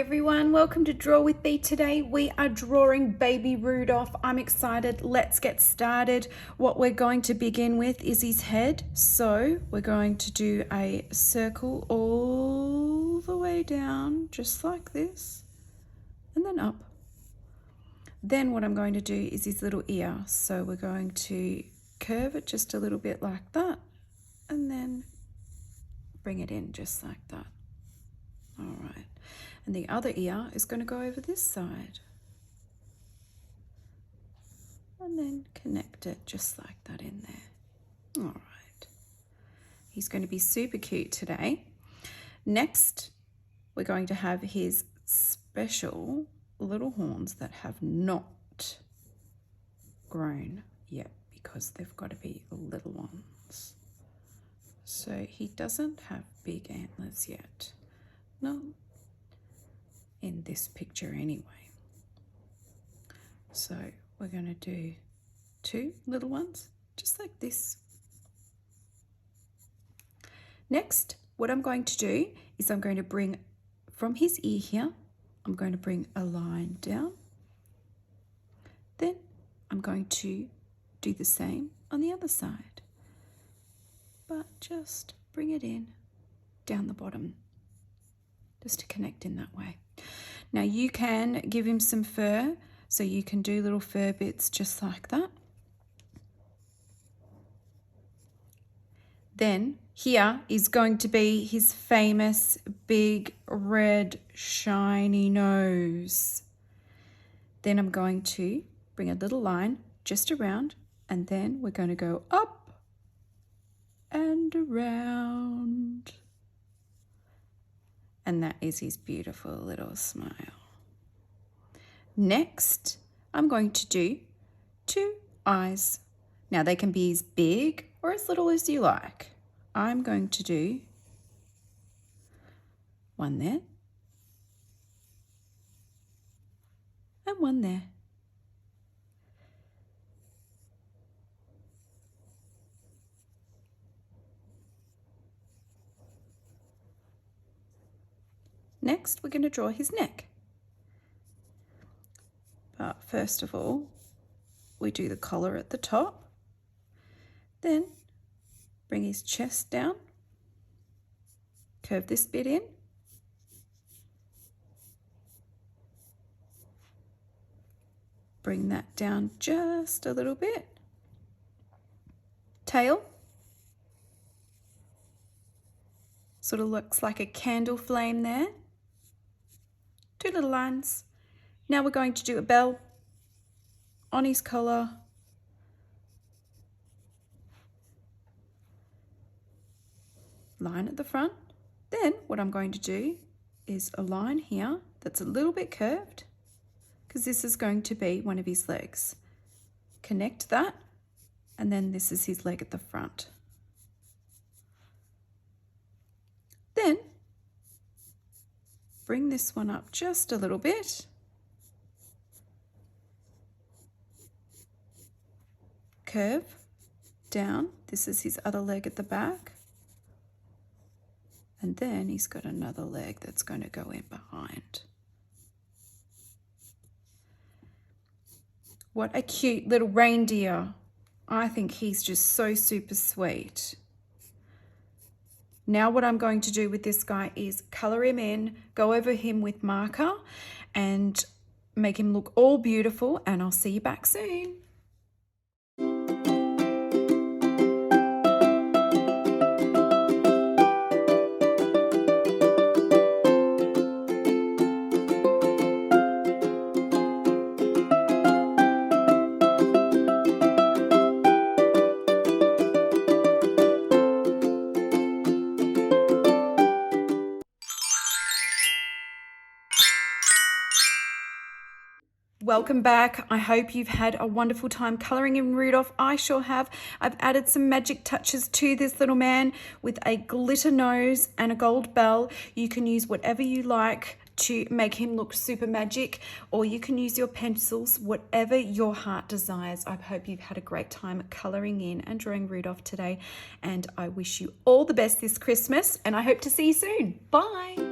everyone, welcome to Draw with Bee. Today we are drawing baby Rudolph. I'm excited. Let's get started. What we're going to begin with is his head. So we're going to do a circle all the way down, just like this, and then up. Then what I'm going to do is his little ear. So we're going to curve it just a little bit like that, and then bring it in just like that. All right. And the other ear is going to go over this side. And then connect it just like that in there. All right. He's going to be super cute today. Next, we're going to have his special little horns that have not grown yet because they've got to be little ones. So he doesn't have big antlers yet. No. In this picture anyway. So we're going to do two little ones just like this. Next, what I'm going to do is I'm going to bring from his ear here, I'm going to bring a line down. Then I'm going to do the same on the other side, but just bring it in down the bottom, just to connect in that way. Now you can give him some fur, so you can do little fur bits just like that. Then here is going to be his famous big red shiny nose. Then I'm going to bring a little line just around, and then we're going to go up and around. And that is his beautiful little smile. Next, I'm going to do two eyes. Now they can be as big or as little as you like. I'm going to do one there and one there. Next, we're going to draw his neck. But first of all, we do the collar at the top. Then bring his chest down. Curve this bit in. Bring that down just a little bit. Tail. Sort of looks like a candle flame there. Two little lines. Now we're going to do a bell on his collar. Line at the front. Then what I'm going to do is a line here that's a little bit curved, because this is going to be one of his legs. Connect that, and then this is his leg at the front. Then bring this one up just a little bit. Curve down. This is his other leg at the back. And then he's got another leg that's going to go in behind. What a cute little reindeer. I think he's just so super sweet. Now what I'm going to do with this guy is color him in, go over him with marker and make him look all beautiful, and I'll see you back soon. Welcome back. I hope you've had a wonderful time coloring in Rudolph. I sure have. I've added some magic touches to this little man with a glitter nose and a gold bell. You can use whatever you like to make him look super magic, or you can use your pencils, whatever your heart desires. I hope you've had a great time coloring in and drawing Rudolph today, and I wish you all the best this Christmas, and I hope to see you soon. Bye.